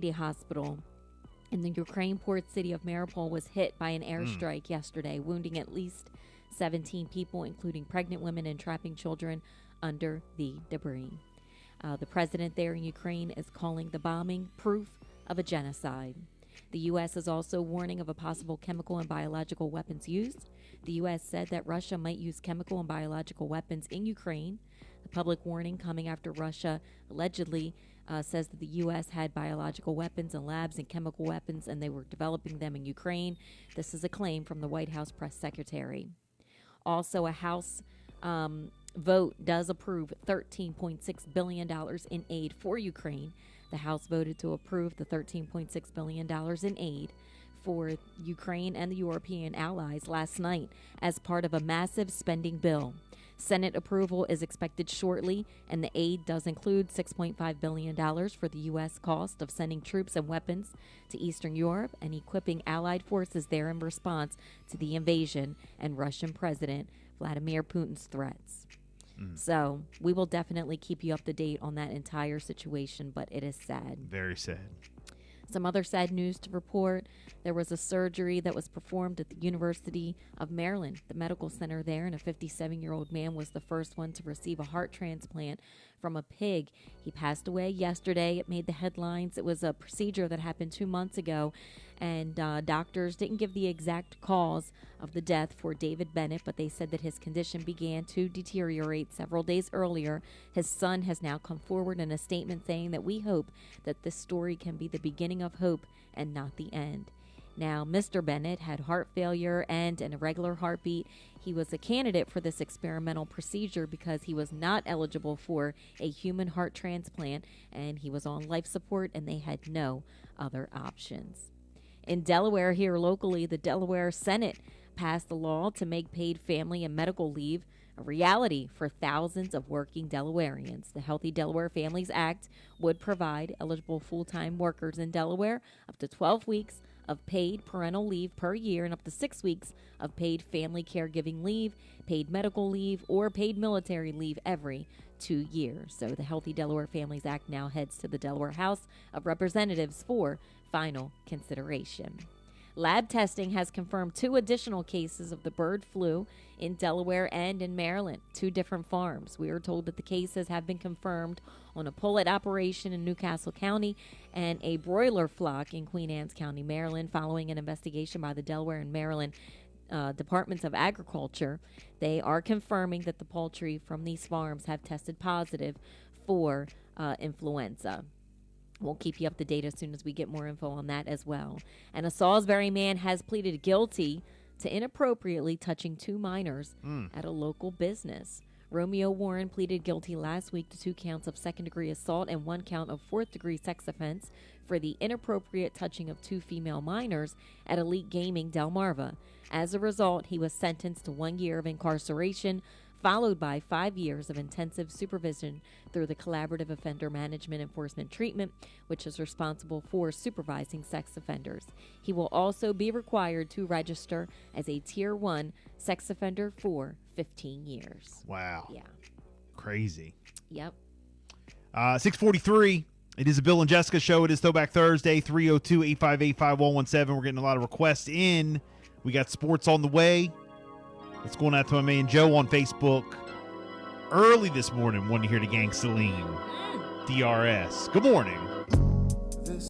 hospital in the Ukraine port city of Mariupol was hit by an airstrike yesterday, wounding at least 17 people, including pregnant women and trapping children under the debris. The president there in Ukraine is calling the bombing proof of a genocide. The U.S. is also warning of a possible chemical and biological weapons use. The U.S. said that Russia might use chemical and biological weapons in Ukraine. The public warning coming after Russia allegedly says that the U.S. had biological weapons and labs and chemical weapons, and they were developing them in Ukraine. This is a claim from the White House press secretary. Also, a House vote does approve $13.6 billion in aid for Ukraine. The House voted to approve the $13.6 billion in aid for Ukraine and the European allies last night as part of a massive spending bill. Senate approval is expected shortly, and the aid does include $6.5 billion for the U.S. cost of sending troops and weapons to Eastern Europe and equipping allied forces there in response to the invasion and Russian President Vladimir Putin's threats. So we will definitely keep you up to date on that entire situation, but it is sad. Very sad. Some other sad news to report. There was a surgery that was performed at the University of Maryland, the medical center there, and a 57-year-old man was the first one to receive a heart transplant from a pig. He passed away yesterday. It made the headlines. It was a procedure that happened 2 months ago, and doctors didn't give the exact cause of the death for David Bennett, but they said that his condition began to deteriorate several days earlier. His son has now come forward in a statement saying that we hope that this story can be the beginning of hope and not the end. Now, Mr. Bennett had heart failure and an irregular heartbeat. He was a candidate for this experimental procedure because he was not eligible for a human heart transplant, and he was on life support, and they had no other options. In Delaware, here locally, the Delaware Senate passed a law to make paid family and medical leave a reality for thousands of working Delawareans. The Healthy Delaware Families Act would provide eligible full-time workers in Delaware up to 12 weeks of paid parental leave per year and up to 6 weeks of paid family caregiving leave, paid medical leave, or paid military leave every 2 years. So the Healthy Delaware Families Act now heads to the Delaware House of Representatives for final consideration. Lab testing has confirmed 2 additional cases of the bird flu in Delaware and in Maryland, 2 different farms. We are told that the cases have been confirmed on a pullet operation in Newcastle County and a broiler flock in Queen Anne's County, Maryland, following an investigation by the Delaware and Maryland Departments of Agriculture. They are confirming that the poultry from these farms have tested positive for influenza. We'll keep you up to date as soon as we get more info on that as well. And a Salisbury man has pleaded guilty to inappropriately touching 2 minors at a local business. Romeo Warren pleaded guilty last week to 2 counts of second-degree assault and 1 count of fourth-degree sex offense for the inappropriate touching of 2 female minors at Elite Gaming Delmarva. As a result, he was sentenced to 1 year of incarceration, followed by 5 years of intensive supervision through the Collaborative Offender Management Enforcement Treatment, which is responsible for supervising sex offenders. He will also be required to register as a Tier 1 sex offender for 15 years. Wow. Yeah. Crazy. Yep. 6:43. It is a Bill and Jessica show. It is Throwback Thursday, 302-858-5117. We're getting a lot of requests in. We got sports on the way. Let's go out to my man Joe on Facebook. Early this morning, wanting to hear the gang Celine. DRS. Good morning.